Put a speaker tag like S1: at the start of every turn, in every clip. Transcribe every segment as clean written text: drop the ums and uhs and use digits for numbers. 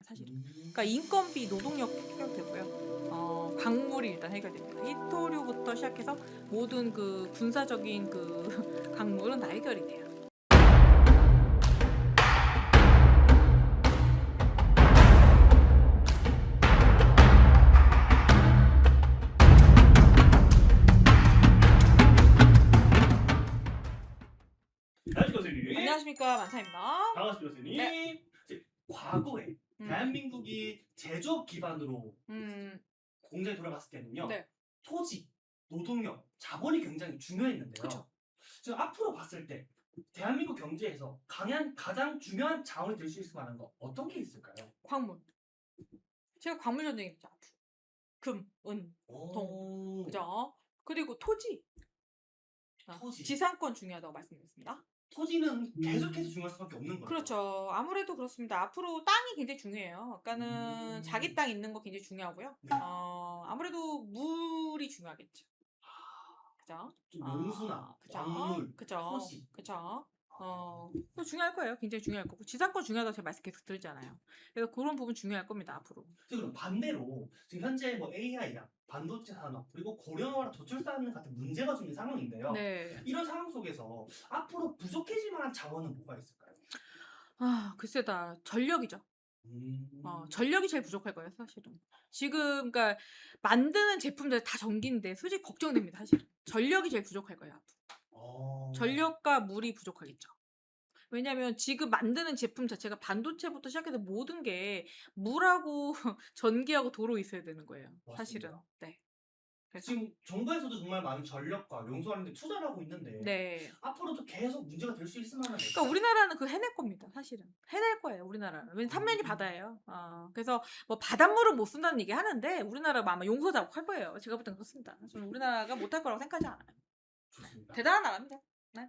S1: 사실은. 그러니까 인건비, 노동력 해결되고요. 광물이 일단 해결됩니다. 히토류부터 시작해서 모든 그 군사적인 그 광물은 다 해결이 돼요.
S2: 안녕하십니까 교수님.
S1: 안녕하십니까, 만사입니다.
S2: 반갑습니다 교수님.
S1: 네.
S2: 이제 과거에 대한민국이 제조업 기반으로 공장에 돌아갔을 때는요.
S1: 네.
S2: 토지, 노동력, 자본이 굉장히 중요했는데요.
S1: 그쵸.
S2: 지금 앞으로 봤을 때 대한민국 경제에서 가장 중요한 자원이 될 수 있을 만한 거 어떤 게 있을까요?
S1: 광물. 제가 광물 전쟁이죠. 금, 은,
S2: 오.
S1: 그죠? 그리고 토지.
S2: 토지.
S1: 지상권 중요하다고 말씀드렸습니다.
S2: 토지는 계속해서 중요할 수밖에 없는 거죠.
S1: 그렇죠. 아무래도 그렇습니다. 앞으로 땅이 굉장히 중요해요. 그러니까는 자기 땅 있는 거 굉장히 중요하고요.
S2: 네.
S1: 아무래도 물이 중요하겠죠. 그죠?
S2: 좀 용수나
S1: 그죠?
S2: 광물,
S1: 그죠?
S2: 토지.
S1: 그죠? 또 중요할 거예요. 굉장히 중요할 거고. 지상권 중요하다고 제가 말씀 계속 드리잖아요. 그래서 그런 부분 중요할 겁니다. 앞으로.
S2: 그럼 반대로 지금 현재 뭐 AI랑 반도체 산업 그리고 고령화랑 저출산 같은 문제가 좀 있는 상황인데요.
S1: 네.
S2: 이런 상황 속에서 앞으로 부족해질 만한 자원은 뭐가 있을까요?
S1: 글쎄다. 전력이죠. 전력이 제일 부족할 거예요, 사실은. 지금, 그러니까, 만드는 제품들 다 전기인데, 솔직히 걱정됩니다, 사실은. 전력이 제일 부족할 거예요, 앞으로. 전력과 물이 부족하겠죠. 왜냐면 지금 만드는 제품 자체가 반도체부터 시작해서 모든 게 물하고 전기하고 도로 있어야 되는 거예요, 사실은.
S2: 맞습니다.
S1: 네. 그래서,
S2: 지금 정부에서도 정말 많은 전력과 용수하는 데 투자를 하고 있는데
S1: 네.
S2: 앞으로도 계속 문제가 될 수 있을 만한
S1: 그러니까 우리나라는 그 해낼 겁니다, 사실은. 해낼 거예요, 우리나라는. 왜냐면 삼면이 바다예요. 그래서 뭐 바닷물은 못 쓴다는 얘기 하는데 우리나라 아마 용서 작업할 거예요. 제가 볼 땐 그렇습니다. 저는 우리나라가 못할 거라고 생각하지 않아요.
S2: 좋습니다.
S1: 대단한 나라입니다.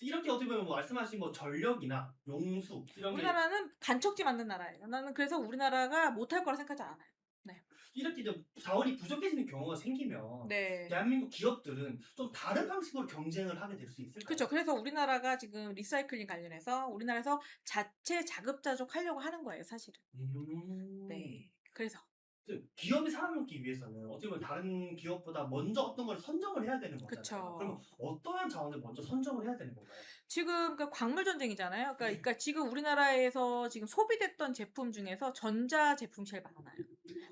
S2: 이렇게 어떻게 보면 뭐 말씀하신 뭐 전력이나 용수 이런 게
S1: 우리나라는 간척지 만든 나라예요. 나는 그래서 우리나라가 못할 거라 생각하지 않아요.
S2: 이렇게 좀 자원이 부족해지는 경우가 생기면
S1: 네.
S2: 대한민국 기업들은 좀 다른 방식으로 경쟁을 하게 될 수 있을까요?
S1: 그렇죠. 그래서 우리나라가 지금 리사이클링 관련해서 우리나라에서 자체 자급자족 하려고 하는 거예요, 사실은. 네. 그래서
S2: 기업이 살아남기 위해서는 어떻게 보면 다른 기업보다 먼저 어떤 걸 선정을 해야 되는 거잖아요.
S1: 그쵸.
S2: 그러면 어떠한 자원을 먼저 선정을 해야 되는 건가요?
S1: 지금 그 광물 전쟁이잖아요.
S2: 네.
S1: 그러니까 지금 우리나라에서 지금 소비됐던 제품 중에서 전자 제품이 제일 많아요.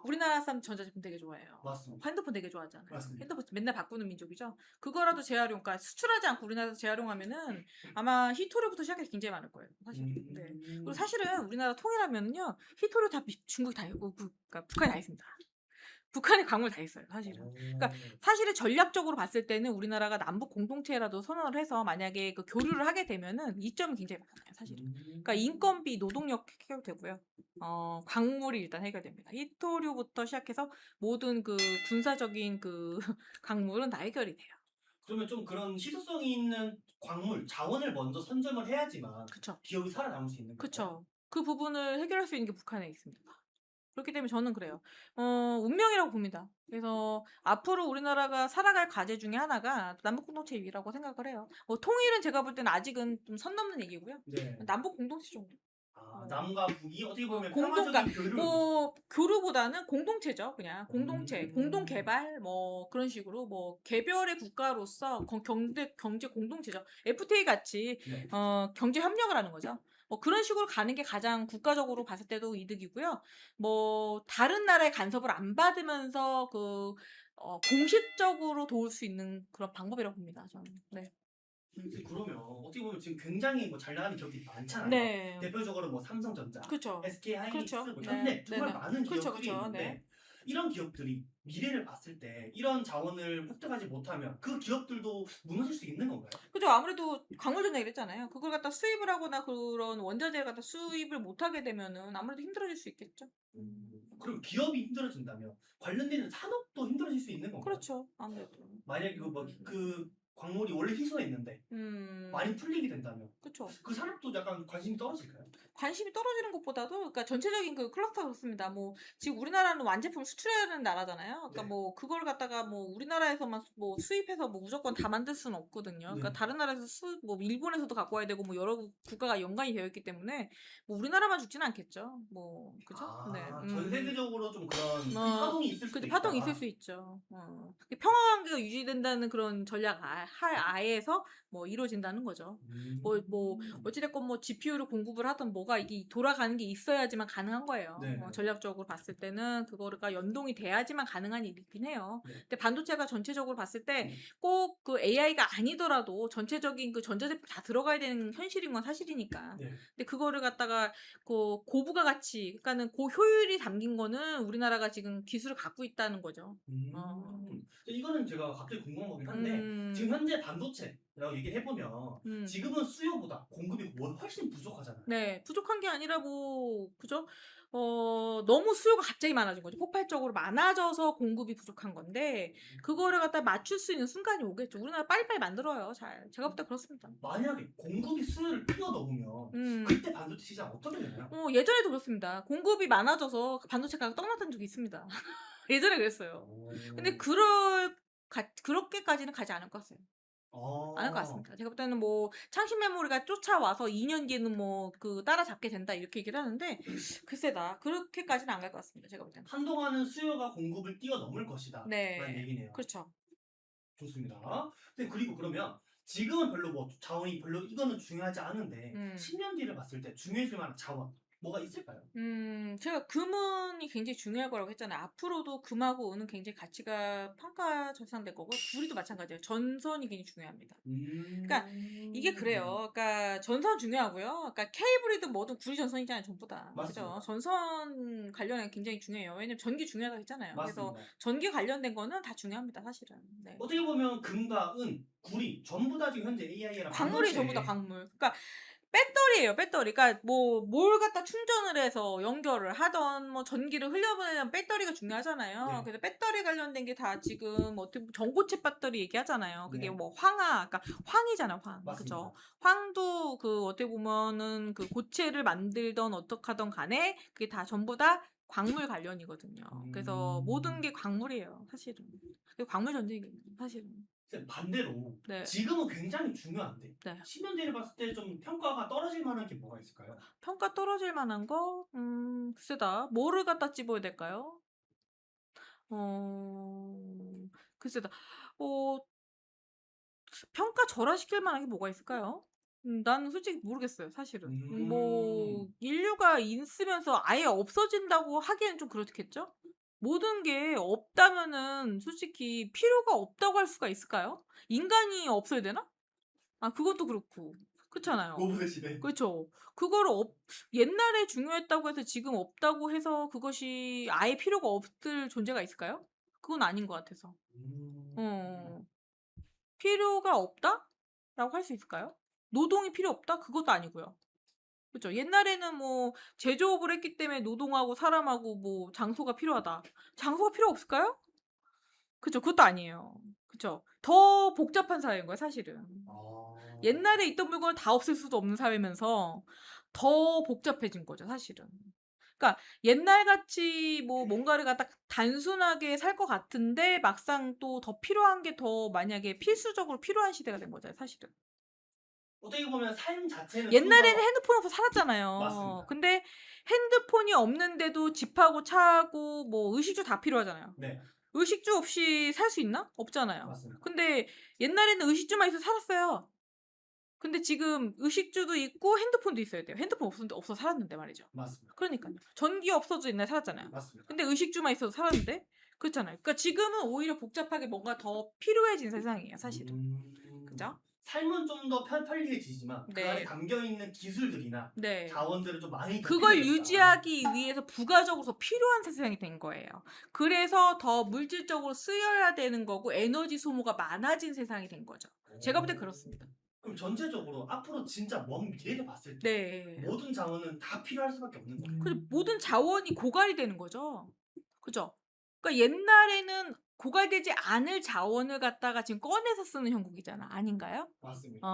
S1: 우리나라 사람 전자 제품 되게 좋아해요.
S2: 맞습니다.
S1: 핸드폰 되게 좋아하잖아요.
S2: 맞습니다.
S1: 핸드폰 맨날 바꾸는 민족이죠. 그거라도 재활용, 그러니까 수출하지 않고 우리나라에서 재활용하면은 아마 히토류부터 시작해서 굉장히 많을 거예요. 사실. 네. 그리고 사실은 우리나라 통일하면요, 히토류 다 중국이 다 있고, 그러니까 북한이 다 있습니다. 북한에 광물 다 있어요, 사실은. 그러니까 사실은 전략적으로 봤을 때는 우리나라가 남북 공동체라도 선언을 해서 만약에 그 교류를 하게 되면은 이점이 굉장히 많아요, 사실은. 그러니까 인건비, 노동력 해결되고요. 광물이 일단 해결됩니다. 히토류부터 시작해서 모든 그 군사적인 그 광물은 다 해결이 돼요.
S2: 그러면 좀 그런 희소성이 있는 광물, 자원을 먼저 선점을 해야지만
S1: 그쵸.
S2: 기업이 살아남을 수 있는 거죠.
S1: 그쵸. 그 부분을 해결할 수 있는 게 북한에 있습니다. 그렇기 때문에 저는 그래요. 운명이라고 봅니다. 그래서 앞으로 우리나라가 살아갈 과제 중에 하나가 남북 공동체 위라고 생각을 해요. 통일은 제가 볼 때는 아직은 좀 선 넘는 얘기고요.
S2: 네.
S1: 남북 공동체 정도.
S2: 남과 북이 어떻게 보면
S1: 공동,
S2: 평화적인 교류.
S1: 교류보다는 공동체죠. 그냥 공동체, 공동 개발 뭐 그런 식으로 뭐 개별의 국가로서 경제 공동체죠. FTA 같이
S2: 네.
S1: 경제 협력을 하는 거죠. 그런 식으로 가는 게 가장 국가적으로 봤을 때도 이득이고요. 다른 나라의 간섭을 안 받으면서 공식적으로 도울 수 있는 그런 방법이라고 봅니다. 저는. 네.
S2: 그러면 어떻게 보면 지금 굉장히 뭐 잘 나가는 기업들이 많잖아요.
S1: 네.
S2: 대표적으로 뭐 삼성전자,
S1: 그쵸.
S2: SK하이닉스,
S1: 그렇죠.
S2: 뭐 현대 정말
S1: 네.
S2: 많은
S1: 그쵸,
S2: 기업들이
S1: 그쵸.
S2: 있는데
S1: 네.
S2: 이런 기업들이 미래를 봤을 때 이런 자원을 획득하지 못하면 그 기업들도 무너질 수 있는 건가요?
S1: 그죠. 아무래도 광물 전쟁 이랬잖아요. 그걸 갖다 수입을 하거나 그런 원자재를 갖다 수입을 못하게 되면은 아무래도 힘들어질 수 있겠죠.
S2: 그럼 기업이 힘들어진다면 관련된 산업도 힘들어질 수 있는 건가요?
S1: 그렇죠. 아무래도.
S2: 만약에 그 광물이 원래 희소했는데 많이 풀리게 된다면
S1: 그쵸.
S2: 그 산업도 약간 관심이 떨어질까요?
S1: 관심이 떨어지는 것보다도 그러니까 전체적인 그 클러스터가 그렇습니다. 뭐 지금 우리나라는 완제품을 수출하는 나라잖아요. 그러니까
S2: 네.
S1: 뭐 그걸 갖다가 뭐 우리나라에서만 뭐 수입해서 뭐 무조건 다 만들 수는 없거든요. 그러니까
S2: 네.
S1: 다른 나라에서 뭐 일본에서도 갖고 와야 되고 뭐 여러 국가가 연관이 되어 있기 때문에 뭐 우리나라만 죽지는 않겠죠. 뭐 그죠? 네.
S2: 전 세계적으로 좀 그런 파동이 있을 수도
S1: 그죠.
S2: 있다.
S1: 파동이 있을 수 있죠. 평화 관계가 유지된다는 그런 전략 하에서 뭐 이루어진다는 거죠. 뭐 어찌됐건 뭐 GPU를 공급을 하든 뭐가 이게 돌아가는 게 있어야지만 가능한 거예요.
S2: 네.
S1: 전략적으로 봤을 때는 그거가 연동이 돼야지만 가능한 일이긴 해요.
S2: 네.
S1: 근데 반도체가 전체적으로 봤을 때 꼭 그 AI가 아니더라도 전체적인 그 전자제품 다 들어가야 되는 현실인 건 사실이니까.
S2: 네.
S1: 근데 그거를 갖다가 그 고부가 가치, 그러니까는 고효율이 담긴 거는 우리나라가 지금 기술을 갖고 있다는 거죠.
S2: 이거는 제가 갑자기 궁금한 거긴 한데
S1: 음,
S2: 지금 현재 반도체라고 얘기를 해보면
S1: 음.
S2: 지금은 수요보다 공급이 훨씬 부족하잖아요.
S1: 네, 부족한 게 아니라 뭐 그죠? 너무 수요가 갑자기 많아진 거죠. 폭발적으로 많아져서 공급이 부족한 건데 그거를 갖다 맞출 수 있는 순간이 오겠죠. 우리나라 빨리빨리 만들어요. 잘. 제가 볼 때 그렇습니다.
S2: 만약에 공급이 수요를 뛰어넘으면
S1: 음.
S2: 그때 반도체 시장 어떻게 되나요?
S1: 예전에도 그렇습니다. 공급이 많아져서 반도체 가격 떡났던 적이 있습니다. 예전에 그랬어요. 근데 그렇게까지는 가지 않을 것 같아요. 않을 것 같습니다. 제가 볼 때는 뭐 창신 메모리가 쫓아와서 2년 뒤에는 뭐 그 따라잡게 된다 이렇게 얘기를 하는데 글쎄다. 그렇게까지는 안 갈 것 같습니다. 제가 볼 때는.
S2: 한동안은 수요가 공급을 뛰어넘을 것이다 라는
S1: 네.
S2: 얘기네요.
S1: 그렇죠.
S2: 좋습니다. 근데 그리고 그러면 지금은 별로 뭐 자원이 별로 이거는 중요하지 않은데 10년 뒤를 봤을 때 중요해질 만한 자원 뭐가 있을까요?
S1: 제가 금은이 굉장히 중요할 거라고 했잖아요. 앞으로도 금하고 은은 굉장히 가치가 평가 절상될 거고 구리도 마찬가지예요. 전선이 굉장히 중요합니다. 그러니까 이게 그래요. 그러니까 전선 중요하고요. 그러니까 케이블이든 뭐든 구리 전선이잖아요, 전부 다.
S2: 맞습니다.
S1: 그죠? 전선 관련해 굉장히 중요해요. 왜냐면 전기 중요하다고 했잖아요. 그래서
S2: 맞습니다.
S1: 전기 관련된 거는 다 중요합니다, 사실은. 네.
S2: 어떻게 보면 금과 은, 구리 전부 다 지금 현재 AI랑
S1: 광물이 전부 다 광물. 그러니까 배터리예요, 배터리. 그러니까 뭐 뭘 갖다 충전을 해서 연결을 하던 뭐 전기를 흘려보내는 배터리가 중요하잖아요.
S2: 네.
S1: 그래서 배터리 관련된 게 다 지금 어떻게 보면 전고체 배터리 얘기하잖아요. 그게
S2: 네.
S1: 뭐 황화, 그러니까 황이잖아요, 황.
S2: 맞습니다.
S1: 그죠? 황도 그 어떻게 보면은 그 고체를 만들던 어떻게 하던 간에 그게 다 전부 다 광물 관련이거든요. 그래서 모든 게 광물이에요, 사실은. 그게 광물 전쟁이에요, 사실은.
S2: 반대로
S1: 네.
S2: 지금은 굉장히 중요한데
S1: 네.
S2: 10년 뒤를 봤을 때 좀 평가가 떨어질 만한 게 뭐가 있을까요?
S1: 평가 떨어질 만한 거? 글쎄다. 뭐를 갖다 집어야 될까요? 글쎄다. 어, 평가 절하시킬 만한 게 뭐가 있을까요? 나는 솔직히 모르겠어요, 사실은. 뭐, 인류가 있으면서 아예 없어진다고 하기엔 좀 그렇겠죠? 모든 게 없다면은 솔직히 필요가 없다고 할 수가 있을까요? 인간이 없어야 되나? 그것도 그렇고. 그렇잖아요.
S2: 로봇의 시대.
S1: 그렇죠. 그거를 옛날에 중요했다고 해서 지금 없다고 해서 그것이 아예 필요가 없을 존재가 있을까요? 그건 아닌 것 같아서. 어, 필요가 없다? 라고 할 수 있을까요? 노동이 필요 없다? 그것도 아니고요. 그렇죠. 옛날에는 뭐 제조업을 했기 때문에 노동하고 사람하고 뭐 장소가 필요하다. 장소가 필요 없을까요? 그렇죠. 그것도 아니에요. 그렇죠. 더 복잡한 사회인 거예요, 사실은. 옛날에 있던 물건을 다 없앨 수도 없는 사회면서 더 복잡해진 거죠, 사실은. 그러니까 옛날같이 뭐 뭔가를 갖다 단순하게 살 것 같은데 막상 또 더 필요한 게 더 만약에 필수적으로 필요한 시대가 된 거잖아요, 사실은.
S2: 어떻게 보면 삶 자체는
S1: 옛날에는
S2: 좀
S1: 핸드폰 없어 살았잖아요.
S2: 맞습니다.
S1: 근데 핸드폰이 없는데도 집하고 차하고 뭐 의식주 다 필요하잖아요.
S2: 네,
S1: 의식주 없이 살 수 있나? 없잖아요.
S2: 맞습니다.
S1: 근데 옛날에는 의식주만 있어서 살았어요. 근데 지금 의식주도 있고 핸드폰도 있어야 돼요. 핸드폰 없어 살았는데 말이죠.
S2: 맞습니다.
S1: 그러니까요. 전기 없어도 옛날에 살았잖아요.
S2: 맞습니다.
S1: 근데 의식주만 있어도 살았는데 그렇잖아요. 그러니까 지금은 오히려 복잡하게 뭔가 더 필요해진 세상이에요, 사실은. 그죠?
S2: 삶은 좀 더 편리해지지만 그 안에
S1: 네.
S2: 담겨 있는 기술들이나
S1: 네.
S2: 자원들을 좀 많이 더
S1: 그걸
S2: 필요했다.
S1: 유지하기 위해서 부가적으로 더 필요한 세상이 된 거예요. 그래서 더 물질적으로 쓰여야 되는 거고 에너지 소모가 많아진 세상이 된 거죠. 제가 볼 때 그렇습니다.
S2: 그럼 전체적으로 앞으로 진짜 먼 미래를 봤을 때
S1: 네.
S2: 모든 자원은 다 필요할 수밖에 없는 거예요.
S1: 그래서 모든 자원이 고갈이 되는 거죠. 그죠? 그러니까 옛날에는 고갈되지 않을 자원을 갖다가 지금 꺼내서 쓰는 형국이잖아. 아닌가요?
S2: 맞습니다.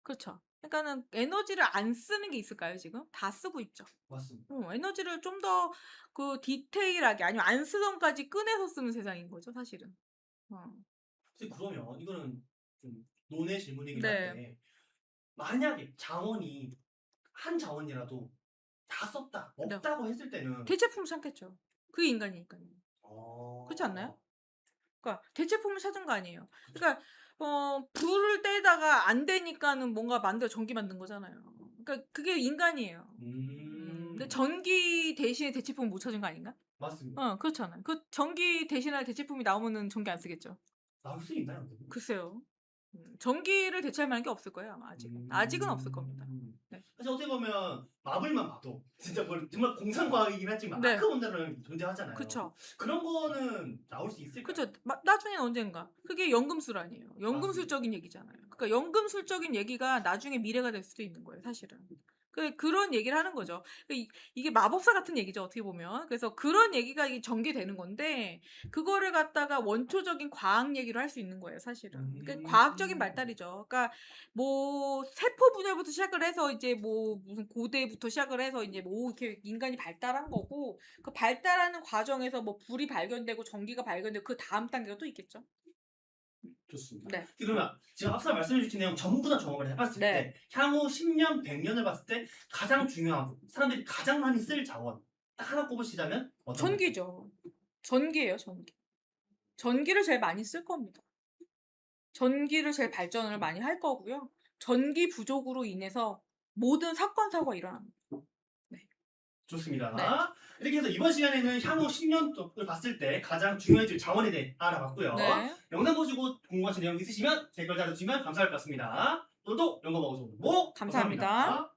S1: 그렇죠. 그러니까는 에너지를 안 쓰는 게 있을까요, 지금? 다 쓰고 있죠.
S2: 맞습니다.
S1: 에너지를 좀 더 그 디테일하게 아니면 안 쓰던까지 꺼내서 쓰는 세상인 거죠, 사실은. 어.
S2: 선생님 그러면 이거는 좀 논의 질문이긴
S1: 네.
S2: 한데 만약에 자원이 한 자원이라도 다 썼다
S1: 네.
S2: 없다고 했을 때는
S1: 대체품을 찾겠죠. 그게 인간이니까요. 그렇지 않나요?
S2: 어.
S1: 그러니까 대체품을 찾은 거 아니에요. 그러니까 불을 떼다가 안 되니까는 뭔가 전기 만든 거잖아요. 그러니까 그게 인간이에요. 근데 전기 대신에 대체품을 못 찾은 거 아닌가?
S2: 맞습니다.
S1: 그렇잖아요. 그 전기 대신할 대체품이 나오면은 전기 안 쓰겠죠.
S2: 나올 수 있나요? 근데?
S1: 글쎄요. 전기를 대체할 만한 게 없을 거예요, 아마 아직은. 아직은 없을 겁니다. 네.
S2: 사실 어떻게 보면 마블만 봐도 진짜 정말 공상과학이긴 하지만
S1: 네.
S2: 아크원자라는 존재하잖아요.
S1: 그쵸.
S2: 그런 거는 나올 수 있을까요?
S1: 그쵸. 나중엔 언젠가. 그게 연금술 아니에요. 연금술적인 얘기잖아요. 그러니까 연금술적인 얘기가 나중에 미래가 될 수도 있는 거예요, 사실은. 그런 얘기를 하는 거죠. 이게 마법사 같은 얘기죠, 어떻게 보면. 그래서 그런 얘기가 이게 전개되는 건데, 그거를 갖다가 원초적인 과학 얘기로 할 수 있는 거예요, 사실은. 그러니까 과학적인 발달이죠. 그러니까 뭐 세포 분열부터 시작을 해서 이제 뭐 무슨 고대부터 시작을 해서 이제 뭐 이렇게 인간이 발달한 거고, 그 발달하는 과정에서 뭐 불이 발견되고 전기가 발견되고 그 다음 단계가 또 있겠죠.
S2: 좋습니다.
S1: 네.
S2: 그러면 지금 앞서 말씀해 주신 내용 전부 다 종합을 해봤을
S1: 네.
S2: 때 향후 10년, 100년을 봤을 때 가장 중요하고 사람들이 가장 많이 쓸 자원 딱 하나 꼽으시자면 어떤
S1: 전기죠. 전기예요, 전기. 전기를 제일 많이 쓸 겁니다. 전기를 제일 발전을 많이 할 거고요. 전기 부족으로 인해서 모든 사건 사고가 일어납니다.
S2: 좋습니다.
S1: 네.
S2: 이렇게 해서 이번 시간에는 향후 10년을 봤을 때 가장 중요해질 자원에 대해 알아봤고요.
S1: 네.
S2: 영상 보시고 궁금하신 내용 있으시면 댓글 달아주시면 감사할 것 같습니다. 오늘도 연구방송 뭐
S1: 감사합니다.